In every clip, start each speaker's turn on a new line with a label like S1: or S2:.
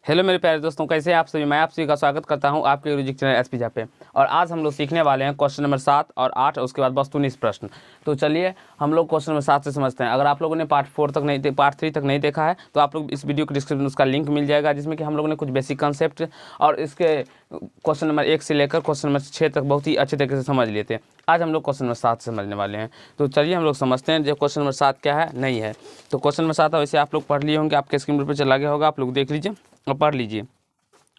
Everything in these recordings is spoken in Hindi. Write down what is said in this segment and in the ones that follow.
S1: हेलो मेरे प्यारे दोस्तों, कैसे हैं आप सभी। मैं आप सभी का स्वागत करता हूं आपके गुरुजी चैनल एसपी झा पे। और आज हम लोग सीखने वाले हैं क्वेश्चन नंबर 7 और 8 और उसके बाद वस्तुनिष्ठ प्रश्न। तो चलिए हम लोग क्वेश्चन नंबर 7 से समझते हैं। अगर आप लोगों ने पार्ट 3 तक नहीं देखा है तो आप लोग इस वीडियो के डिस्क्रिप्शन में उसका लिंक मिल जाएगा, जिसमें कि हम लोगों ने कुछ बेसिक कंसेप्ट और इसके क्वेश्चन नंबर 1 से लेकर क्वेश्चन नंबर 6 तक बहुत ही अच्छे तरीके से समझ लेते हैं। आज हम लोग क्वेश्चन नंबर 7 समझने वाले हैं। तो चलिए हम लोग समझते हैं जो क्वेश्चन नंबर 7 क्या है नहीं है। तो क्वेश्चन नंबर 7 वैसे आप लोग पढ़ लिए होंगे, आपके स्क्रीन पर चला गया होगा, आप लोग देख लीजिए और पढ़ लीजिए।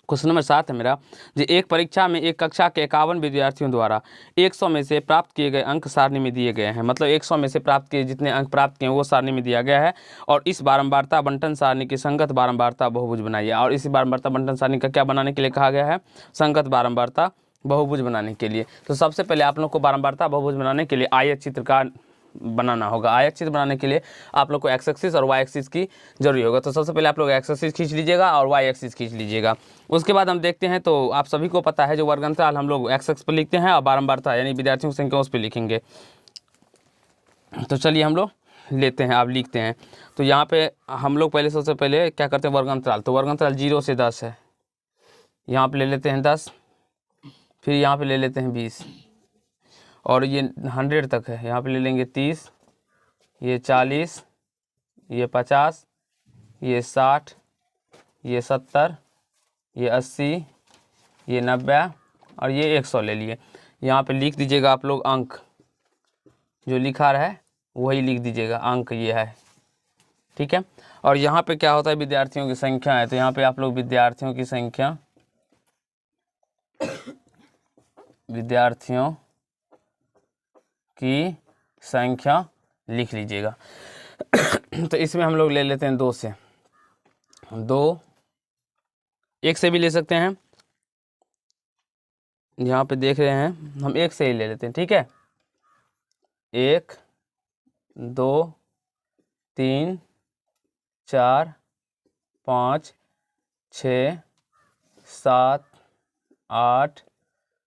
S1: क्वेश्चन नंबर 7 है मेरा जी। एक परीक्षा में एक कक्षा के 51 विद्यार्थियों द्वारा 100 में से प्राप्त किए गए अंक सारणी में दिए गए हैं। मतलब 100 में से प्राप्त किए जितने अंक प्राप्त किए वो सारणी में दिया गया है। और इस बारंबारता बंटन सारणी की संगत बारंबारता बहुभुज बनाइए। और इसी बारंबारता बंटन सारणी का क्या बनाने के लिए कहा गया है? संगत बारंबारता बहुभुज बनाने के लिए। तो सबसे पहले आप लोग को बारंबारता बहुभुज बनाने के लिए आयत चित्र का बनाना होगा। आयत चित्र बनाने के लिए आप लोग को एक्स एक्सिस और वाई एक्सिस की जरूरी होगा। तो सबसे पहले आप लोग एक्स एक्सिस खींच लीजिएगा और वाई एक्सिस खींच लीजिएगा। उसके बाद हम देखते हैं, तो आप सभी को पता है जो वर्ग अंतराल हम लोग एक्स एक्स पर लिखते हैं और बारंबारता यानी विद्यार्थियों की संख्या उस पर लिखेंगे। तो चलिए हम लोग लेते हैं, आप लिखते हैं। तो यहाँ पे हम लोग पहले सबसे पहले क्या करते हैं? वर्ग अंतराल। तो वर्ग अंतराल 0 से 10 है। यहाँ पे ले लेते हैं 10, फिर यहाँ पे ले लेते हैं 20 और ये 100 तक है। यहाँ पे ले लेंगे 30, ये 40, ये 50, ये 60, ये 70, ये 80, ये 90 और ये 100 ले लिए। यहाँ पे लिख दीजिएगा आप लोग अंक, जो लिखा है वही लिख दीजिएगा, अंक ये है, ठीक है। और यहाँ पे क्या होता है? विद्यार्थियों की संख्या है। तो यहाँ पे आप लोग विद्यार्थियों की संख्या लिख लीजिएगा। तो इसमें हम लोग ले लेते हैं 2 से, 2 1 से भी ले सकते हैं। यहाँ पे देख रहे हैं हम 1 से ही ले लेते हैं, ठीक है। 1 2 3 4 5 6 7 8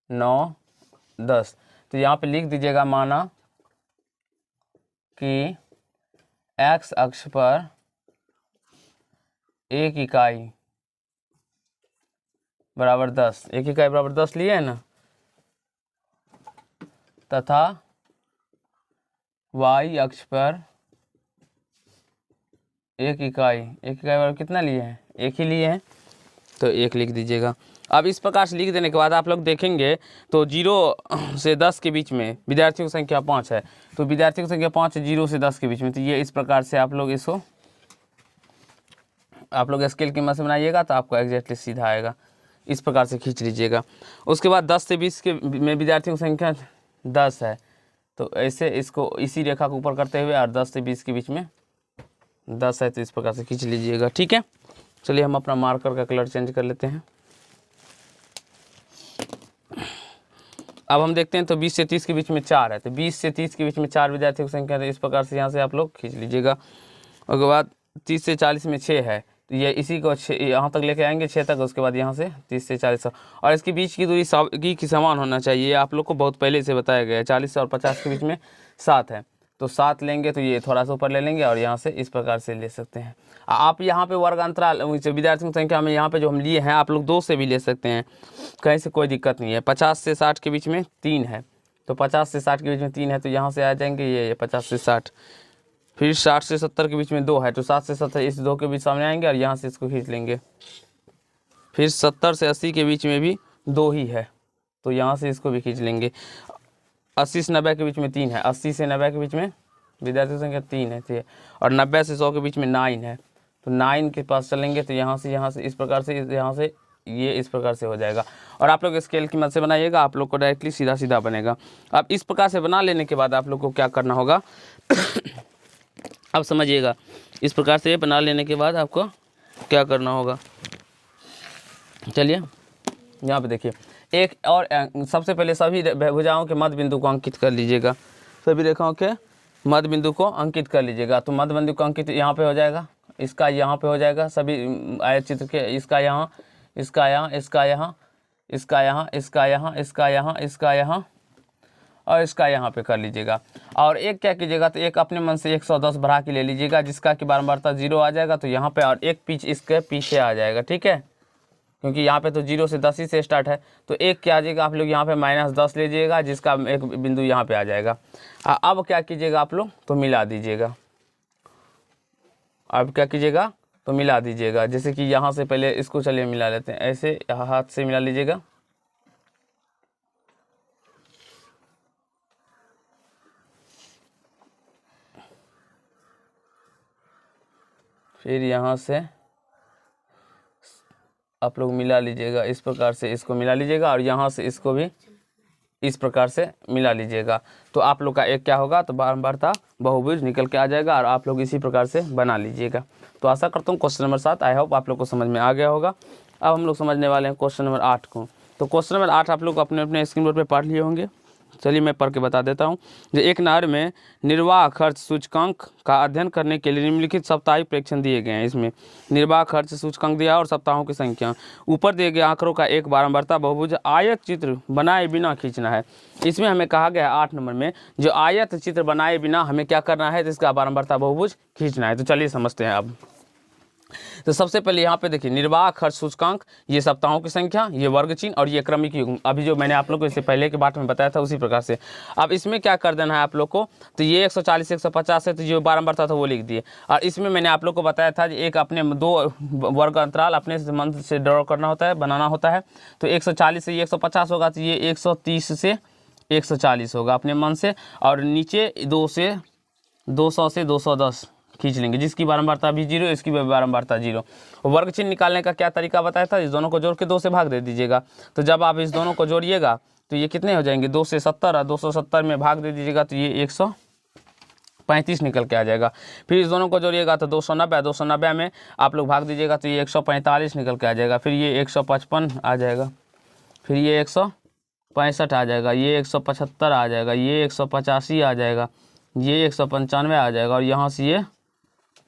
S1: 9 10। तो यहाँ पे लिख दीजिएगा, माना कि एक्स अक्ष पर एक इकाई बराबर 10, एक इकाई बराबर 10 लिए है ना, तथा वाई अक्ष पर एक इकाई बराबर कितना लिए हैं? 1 ही लिए हैं। तो 1 लिख दीजिएगा। अब इस प्रकार से लिख देने के बाद आप लोग देखेंगे तो 0 से 10 के बीच में विद्यार्थियों की संख्या 5 है। तो विद्यार्थियों की संख्या 5 है 0 से 10 के बीच में। तो ये इस प्रकार से आप लोग इसको स्केल की मदद से बनाइएगा तो आपको एग्जैक्टली सीधा आएगा। इस प्रकार से खींच लीजिएगा। उसके बाद 10 से 20 के में विद्यार्थियों की संख्या 10 है। तो ऐसे इसको इसी रेखा को ऊपर करते हुए और 10 से 20 के बीच में 10 है, तो इस प्रकार से खींच लीजिएगा, ठीक है। चलिए हम अपना मार्कर का कलर चेंज कर लेते हैं। अब हम देखते हैं तो 20 से 30 के बीच में 4 है। तो 20 से 30 के बीच में 4 विद्यार्थियों की संख्या है। तो इस प्रकार से यहाँ से आप लोग खींच लीजिएगा। उसके बाद 30 से 40 में 6 है। तो ये इसी को यहाँ तक लेके आएंगे 6 तक। उसके बाद यहाँ से 30 से 40 और इसके बीच की दूरी की समान होना चाहिए। आप लोग को बहुत पहले से बताया गया है। 40 और 50 के बीच में 7 है। तो 7 लेंगे तो ये थोड़ा सा ऊपर ले लेंगे और यहाँ से इस प्रकार से ले सकते हैं। आप यहाँ पे वर्ग अंतराल विद्यार्थियों की संख्या में यहाँ पे जो हम लिए हैं आप लोग 2 से भी ले सकते हैं, कहीं से कोई दिक्कत नहीं है। 50 से 60 के बीच में 3 है। तो 50 से 60 के बीच में 3 है। तो यहाँ से आ जाएंगे ये 50 से 60। फिर 60 से 70 के बीच में 2 है। तो 7 से 70 इस 2 के बीच सामने आएंगे और यहाँ से इसको खींच लेंगे। फिर 70 से 80 के बीच में भी 2 ही है। तो यहाँ से इसको भी खींच लेंगे। 80 से 90 के बीच में 3 है। 80 से 90 के बीच में विद्यार्थियों की संख्या 3 है, ठीक है। और 90 से 100 के बीच में 9 है। तो 9 के पास चलेंगे तो यहाँ से इस प्रकार से यहाँ से ये इस प्रकार से हो जाएगा। और आप लोग स्केल की मदद से बनाइएगा, आप लोग को डायरेक्टली सीधा सीधा बनेगा। अब इस प्रकार से बना लेने के बाद आप लोग को क्या करना होगा अब समझिएगा। इस प्रकार से बना लेने के बाद आपको क्या करना होगा, चलिए यहाँ पे देखिए। एक और सबसे पहले सभी भुजाओं के मध्य बिंदु को अंकित कर लीजिएगा। सभी रेखाओं के मध्य बिंदु को अंकित कर लीजिएगा। तो मध्य बिंदु को अंकित यहाँ पे हो जाएगा, इसका यहाँ पे हो जाएगा। सभी आयत चित्र के इसका यहाँ, इसका यहाँ, इसका यहाँ, इसका यहाँ, इसका यहाँ, इसका यहाँ, इसका यहाँ और इसका यहाँ पे कर लीजिएगा। और एक क्या कीजिएगा, तो एक अपने मन से 110 बढ़ा के ले लीजिएगा, जिसका कि बारंबारता 0 आ जाएगा तो यहाँ पे, और एक पीछ इसके पीछे आ जाएगा, ठीक है, क्योंकि यहाँ पे तो 0 से 10 ही से स्टार्ट है। तो एक क्या आ जाएगा, आप लोग यहाँ पे -10 लीजिएगा, जिसका एक बिंदु यहाँ पे आ जाएगा। अब क्या कीजिएगा आप लोग, तो मिला दीजिएगा। अब क्या कीजिएगा, तो मिला दीजिएगा। जैसे कि यहाँ से पहले इसको चलिए मिला लेते हैं, ऐसे हाथ से मिला लीजिएगा। फिर यहाँ से आप लोग मिला लीजिएगा, इस प्रकार से इसको मिला लीजिएगा, और यहाँ से इसको भी इस प्रकार से मिला लीजिएगा। तो आप लोग का एक क्या होगा, तो बारंबारता बहुभुज निकल के आ जाएगा, और आप लोग इसी प्रकार से बना लीजिएगा। तो आशा करता हूँ क्वेश्चन नंबर 7 आई होप आप लोग को समझ में आ गया होगा। अब हम लोग समझने वाले हैं क्वेश्चन नंबर 8 को। तो क्वेश्चन नंबर 8 आप लोग अपने अपने स्क्रीन बोर्ड पर पढ़ लिए होंगे। चलिए मैं पढ़ के बता देता हूँ। जो एक नहर में निर्वाह खर्च सूचकांक का अध्ययन करने के लिए निम्नलिखित साप्ताहिक प्रेक्षण दिए गए हैं। इसमें निर्वाह खर्च सूचकांक दिया और सप्ताहों की संख्या। ऊपर दिए गए आंकड़ों का एक बारंबारता बहुभुज आयत चित्र बनाए बिना खींचना है। इसमें हमें कहा गया है 8 नंबर में, जो आयत चित्र बनाए बिना हमें क्या करना है, तो इसका बारंबारता बहुभुज खींचना है। तो चलिए समझते हैं अब। तो सबसे पहले यहाँ पे देखिए, निर्वाह खर्च सूचकांक, ये सप्ताहों की संख्या, ये वर्ग चिन्ह, और ये क्रमिक युग्म। अभी जो मैंने आप लोग को इससे पहले के बात में बताया था उसी प्रकार से। अब इसमें क्या कर देना है आप लोग को, तो ये 140 150 है, तो जो बारंबारता था वो लिख दिए। और इसमें मैंने आप लोग को बताया था एक अपने 2 वर्ग अंतराल अपने मन से ड्रॉ करना होता है, बनाना होता है। तो 140 से ये 150 होगा, तो ये 130 से 140 होगा अपने मन से, और नीचे 200 से 210 खींच लेंगे, जिसकी बारंबारता भी 0, इसकी बारंबारता 0। वर्ग चिन्ह निकालने का क्या तरीका बताया था, इस दोनों को जोड़ के 2 से भाग दे दीजिएगा। तो जब आप इस दोनों को जोड़िएगा तो ये कितने हो जाएंगे, 2 से 70, और 270 में भाग दे दीजिएगा तो ये 135 निकल के आ जाएगा। फिर इस दोनों को जोड़िएगा तो 290 में आप लोग भाग दीजिएगा तो ये 145 निकल के आ जाएगा। फिर ये 155 आ जाएगा, फिर ये 165 आ जाएगा, ये 175 आ जाएगा, ये 185 आ जाएगा, ये 195 आ जाएगा, और यहाँ से ये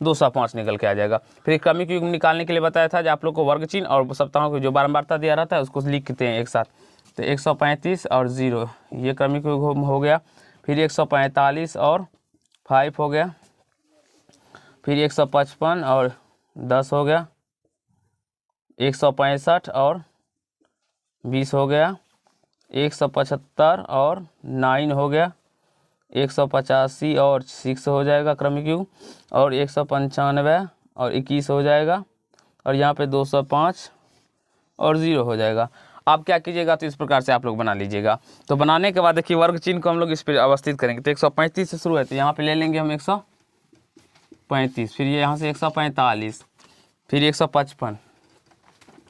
S1: 205 निकल के आ जाएगा। फिर क्रमिक युग्म निकालने के लिए बताया था, जो आप लोग को वर्ग चिन्ह और सप्ताहों की जो बारंबारता दिया रहता है उसको लिखते हैं एक साथ। तो 135 और 0 ये क्रमिक युग्म हो गया। फिर 145 और 5 हो गया। फिर 155 और 10 हो गया। 165 और 20 हो गया। 175 और 9 हो गया। 185 और 6 हो जाएगा क्रमिक युग्म, और 195 और 21 हो जाएगा, और यहाँ पे 205 और 0 हो जाएगा। आप क्या कीजिएगा, तो इस प्रकार से आप लोग बना लीजिएगा। तो बनाने के बाद देखिए वर्ग चिन्ह को हम लोग इस पर अवस्थित करेंगे। तो 135 से शुरू है, तो यहाँ पे ले लेंगे हम 135, फिर ये यहाँ से 145, फिर 155,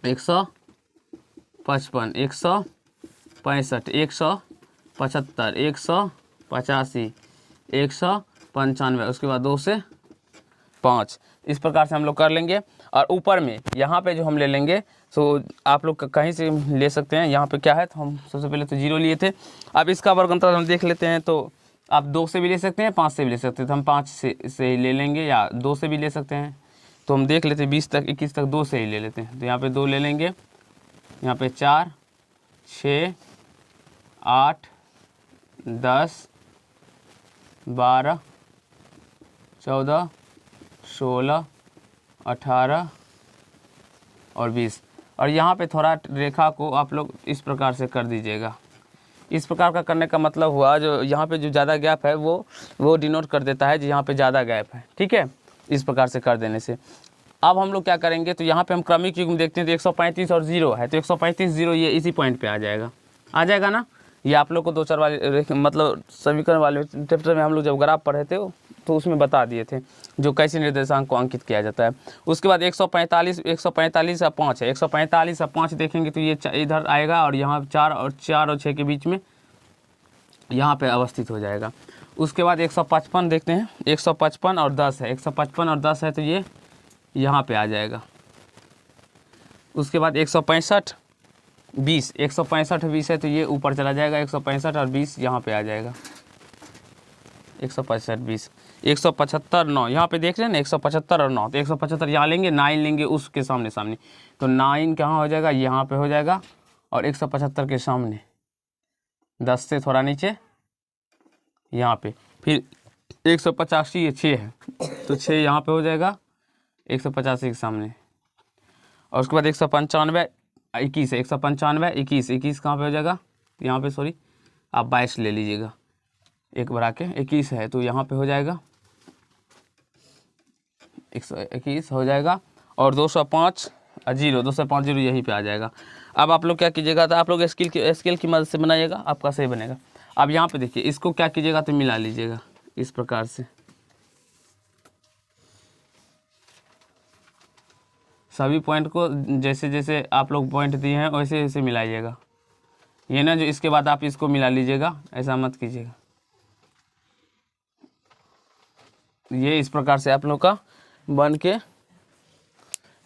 S1: 165, 165, 175, 185, 195, उसके बाद 2 से 5, इस प्रकार से हम लोग कर लेंगे। और ऊपर में यहाँ पे जो हम ले लेंगे, तो आप लोग कहीं से ले सकते हैं। यहाँ पे क्या है, तो हम सबसे पहले तो 0 लिए थे। अब इसका वर्ग अंतर हम देख लेते हैं, तो आप 2 से भी ले सकते हैं, 5 से भी ले सकते हैं। तो हम 5 से ले लेंगे, या 2 से भी ले सकते हैं। तो हम देख लेते हैं 20 तक 21 तक 2 से ही ले लेते हैं। तो यहाँ पे 2 ले लेंगे, यहाँ पे 4 6 8 10 12 14 16 18 और 20। और यहाँ पे थोड़ा रेखा को आप लोग इस प्रकार से कर दीजिएगा। इस प्रकार का करने का मतलब हुआ, जो यहाँ पे जो ज़्यादा गैप है वो डिनोट कर देता है, जो यहाँ पे ज़्यादा गैप है, ठीक है। इस प्रकार से कर देने से अब हम लोग क्या करेंगे, तो यहाँ पे हम क्रमिक युग्म देखते हैं। तो 135 और 0 है, तो 135 0 ये इसी पॉइंट पे आ जाएगा ना। ये आप लोग को 2-4 वाले मतलब समीकरण वाले चैप्टर में हम लोग जब ग्राफ पढ़े थे तो उसमें बता दिए थे जो कैसे निर्देशांक को अंकित किया जाता है। उसके बाद 145 और 5 है। 145 और 5 देखेंगे तो ये इधर आएगा, और यहाँ 4 और 6 के बीच में यहाँ पे अवस्थित हो जाएगा। उसके बाद 155 देखते हैं। 155 और 10 है, 155 और 10 है, तो ये यहाँ पे आ जाएगा। उसके बाद 165 20, 165 20 है, तो ये ऊपर चला जाएगा। 165 और 20 यहाँ पे आ जाएगा। 165 20, 175 9 यहाँ पे देख रहे हैं ना, 175 और 9। तो 175 यहाँ लेंगे, 9 लेंगे उसके सामने तो 9 कहाँ हो जाएगा, यहाँ पे हो जाएगा। और 175 के सामने 10 से थोड़ा नीचे यहाँ पे, फिर 185 ये 6 है तो 6 यहाँ पे हो जाएगा 185 के सामने, और उसके बाद 195 21 है, 195 21 21 कहाँ पे हो जाएगा यहाँ पे, सॉरी आप 22 ले लीजिएगा, एक बढ़ा के 21 है तो यहाँ पे हो जाएगा 121 हो जाएगा, और 205 जीरो 205 जीरो यहीं पे आ जाएगा। अब आप लोग क्या कीजिएगा, तो आप लोग स्केल की मदद से बनाइएगा, आपका सही बनेगा। अब यहाँ पे देखिए इसको क्या कीजिएगा, तो मिला लीजिएगा इस प्रकार से, सभी पॉइंट को जैसे जैसे आप लोग पॉइंट दिए हैं वैसे वैसे मिलाइएगा, ये ना जो इसके बाद आप इसको मिला लीजिएगा, ऐसा मत कीजिएगा। ये इस प्रकार से आप लोग का बन के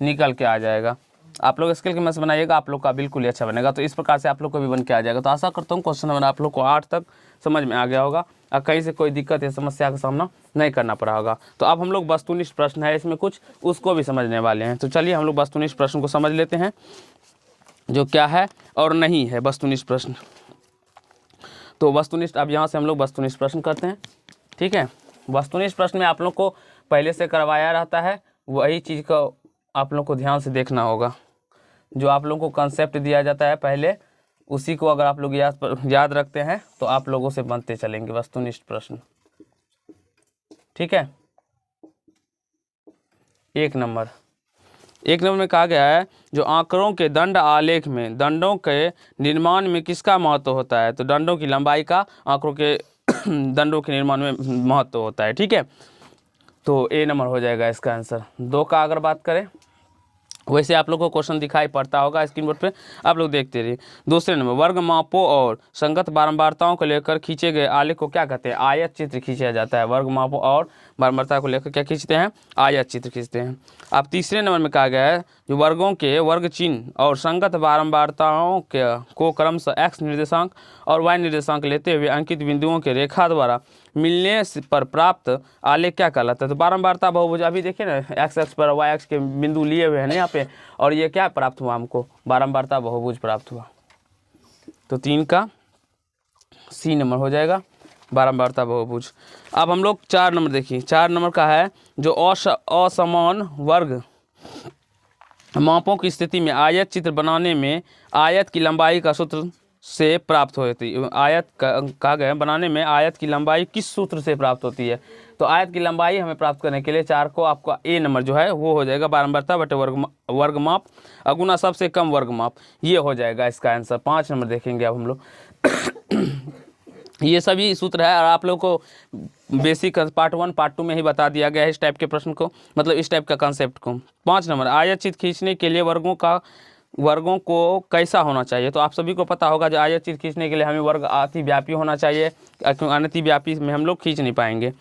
S1: निकल के आ जाएगा। आप लोग स्केल की मदद से बनाइएगा, आप लोग का बिल्कुल ही अच्छा बनेगा। तो इस प्रकार से आप लोग को भी बन के आ जाएगा। तो आशा करता हूँ क्वेश्चन नंबर आप लोग को 8 तक समझ में आ गया होगा और कहीं से कोई दिक्कत या समस्या का सामना नहीं करना पड़ा होगा। तो अब हम लोग वस्तुनिष्ठ प्रश्न है इसमें कुछ, उसको भी समझने वाले हैं। तो चलिए हम लोग वस्तुनिष्ठ प्रश्न को समझ लेते हैं, जो क्या है और नहीं है वस्तुनिष्ठ प्रश्न। तो वस्तुनिष्ठ, अब यहाँ से हम लोग वस्तुनिष्ठ प्रश्न करते हैं, ठीक है। वस्तुनिष्ठ प्रश्न में आप लोग को पहले से करवाया रहता है, वही चीज़ का आप लोग को ध्यान से देखना होगा। जो आप लोगों को कंसेप्ट दिया जाता है पहले, उसी को अगर आप लोग याद रखते हैं तो आप लोगों से बनते चलेंगे वस्तुनिष्ठ प्रश्न, ठीक है। एक नंबर में कहा गया है, जो आंकड़ों के दंड आलेख में दंडों के निर्माण में किसका महत्व होता है। तो दंडों की लंबाई का आंकड़ों के दंडों के निर्माण में महत्व होता है, ठीक है। तो ए नंबर हो जाएगा इसका आंसर। 2 का अगर बात करें, वैसे आप लोग को क्वेश्चन दिखाई पड़ता होगा स्क्रीन बोर्ड पे, आप लोग देखते रहिए। दूसरे नंबर, वर्ग मापों और संगत बारंबारताओं को लेकर खींचे गए आलेख को क्या कहते हैं। आयत चित्र खींचा जाता है। वर्ग मापों और बारंबारता को लेकर क्या खींचते हैं, आयत चित्र खींचते हैं। अब तीसरे नंबर में कहा गया है, जो वर्गों के वर्ग चिन्ह और संगत बारंबारताओं के को क्रमशः x निर्देशांक और y निर्देशांक लेते हुए अंकित बिंदुओं के रेखा द्वारा मिलने पर प्राप्त आलेख क्या कहलाता है। तो बारंबारता बहुभुज, अभी देखिए ना एक्स एक्स पर वाई एक्स के बिंदु लिए हुए हैं ना यहाँ पे, और ये क्या प्राप्त हुआ हमको, बारंबारता बहुभुज प्राप्त हुआ। तो 3 का सी नंबर हो जाएगा, बारंबारता बहुभुज। अब हम लोग 4 नंबर देखिए। 4 नंबर का है, जो असमान वर्ग मापों की स्थिति में आयत चित्र बनाने में आयत की लंबाई का सूत्र से प्राप्त होती है। आयत कहा गया बनाने में आयत की लंबाई किस सूत्र से प्राप्त होती है। तो आयत की लंबाई हमें प्राप्त करने के लिए 4 को आपका ए नंबर जो है वो हो जाएगा, बारंबारता बटे वर्ग माप अगुना सबसे कम वर्ग माप, ये हो जाएगा इसका आंसर। 5 नंबर देखेंगे अब हम लोग। ये सभी सूत्र है और आप लोग को बेसिक पार्ट 1 पार्ट 2 में ही बता दिया गया है इस टाइप के प्रश्न को, मतलब इस टाइप का कंसेप्ट को। 5 नंबर, आयत चित्र खींचने के लिए वर्गों को कैसा होना चाहिए। तो आप सभी को पता होगा, जो आयत चित्र खींचने के लिए हमें वर्ग अतिव्यापी होना चाहिए, क्योंकि अनतिव्यापी में हम लोग खींच नहीं पाएंगे।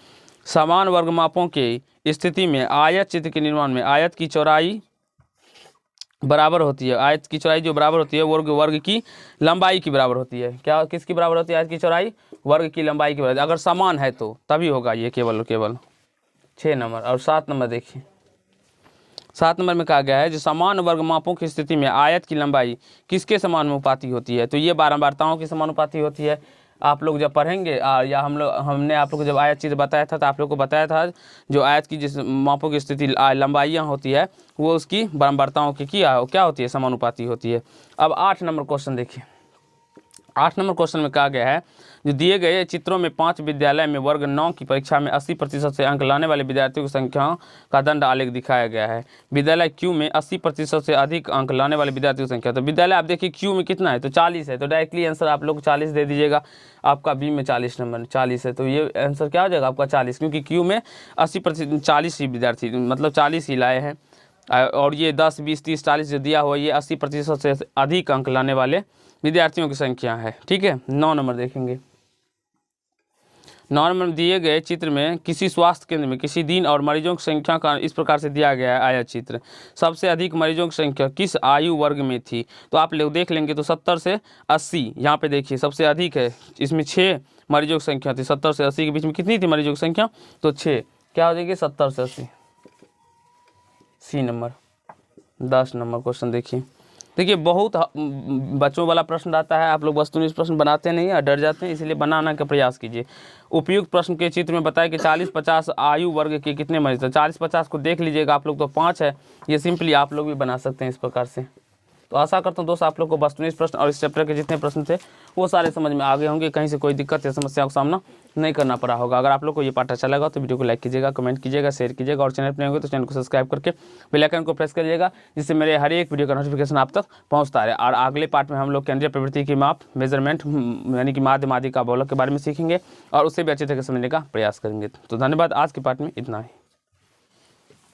S1: समान वर्ग मापों की स्थिति में आयत चित्र के निर्माण में आयत की चौड़ाई बराबर होती है। आयत की चौड़ाई जो बराबर होती है वर्ग की लंबाई की बराबर होती है। क्या किसकी बराबर होती है, आयत की चौड़ाई वर्ग की लंबाई की बराबर, अगर समान है तो तभी होगा ये, केवल 6 नंबर। और 7 नंबर देखिए। 7 नंबर में कहा गया है, जो समान वर्ग मापों की स्थिति में आयत की लंबाई किसके समानुपाती होती है। तो ये बारंबारताओं की समानुपाती होती है। आप लोग जब पढ़ेंगे या हमने आप लोग को जब आयत चित्र बताया था, तो आप लोग को बताया था जो आयत की जिस मापों की स्थिति लंबाइयाँ होती है वो उसकी बारंबारताओं की क्या होती है, समानुपाती होती है। अब 8 नंबर क्वेश्चन देखिए। 8 नंबर क्वेश्चन में कहा गया है, जो दिए गए चित्रों में 5 विद्यालय में वर्ग 9 की परीक्षा में 80% से अंक लाने वाले विद्यार्थियों की संख्या का दंड आलेख दिखाया गया है। विद्यालय क्यू में 80% से अधिक अंक लाने वाले विद्यार्थियों की संख्या, तो विद्यालय आप देखिए क्यू में कितना है, तो 40 है। तो डायरेक्टली आंसर आप लोग 40 दे दीजिएगा। आपका बी में 40 नंबर 40 है, तो ये आंसर क्या हो जाएगा आपका 40, क्योंकि क्यू में 80% 40 ही विद्यार्थी, मतलब 40 ही लाए हैं। और ये 10 20 30 40 जो दिया हुआ ये 80% से अधिक अंक लाने वाले विद्यार्थियों की संख्या है, ठीक है। 9 नंबर देखेंगे। 9 नंबर दिए गए चित्र में किसी स्वास्थ्य केंद्र में किसी दिन और मरीजों की संख्या का इस प्रकार से दिया गया है आयत चित्र। सबसे अधिक मरीजों की संख्या किस आयु वर्ग में थी। तो आप लोग देख लेंगे तो 70 से 80 यहाँ पे देखिए सबसे अधिक है, इसमें 6 मरीजों की संख्या थी। 70 से 80 के बीच में कितनी थी मरीजों की संख्या, तो 6, क्या हो जाएगी 70 से 80, सी नंबर। 10 नंबर क्वेश्चन देखिए। देखिए बहुत बच्चों वाला प्रश्न रहता है, आप लोग वस्तुनिष्ठ प्रश्न बनाते नहीं है, डर जाते हैं, इसलिए बनाना का प्रयास कीजिए। उपयुक्त प्रश्न के चित्र में बताया कि 40-50 आयु वर्ग के कितने मरीज हैं। 40-50 को देख लीजिएगा आप लोग, तो 5 है। ये सिंपली आप लोग भी बना सकते हैं इस प्रकार से। तो आशा करता हूँ दोस्त आप लोग को वस्तुनिष्ठ प्रश्न और इस चैप्टर के जितने प्रश्न थे वो सारे समझ में आ गए होंगे, कहीं से कोई दिक्कत या समस्या का सामना नहीं करना पड़ा होगा। अगर आप लोग को ये पाठ अच्छा लगा तो वीडियो को लाइक कीजिएगा, कमेंट कीजिएगा, शेयर कीजिएगा, और चैनल पर नहीं होंगे तो चैनल को सब्सक्राइब करके बेल आइकन को प्रेस करिएगा, जिससे मेरे हर एक वीडियो का नोटिफिकेशन आप तक पहुँचता रहे। और अगले पार्ट में हम लोग केंद्रीय प्रवृत्ति की माप, मेजरमेंट यानी कि माध्य, माध्यिका, बहुलक के बारे में सीखेंगे और उससे भी अच्छे तरीके से समझने का प्रयास करेंगे। तो धन्यवाद, आज के पार्ट में इतना ही।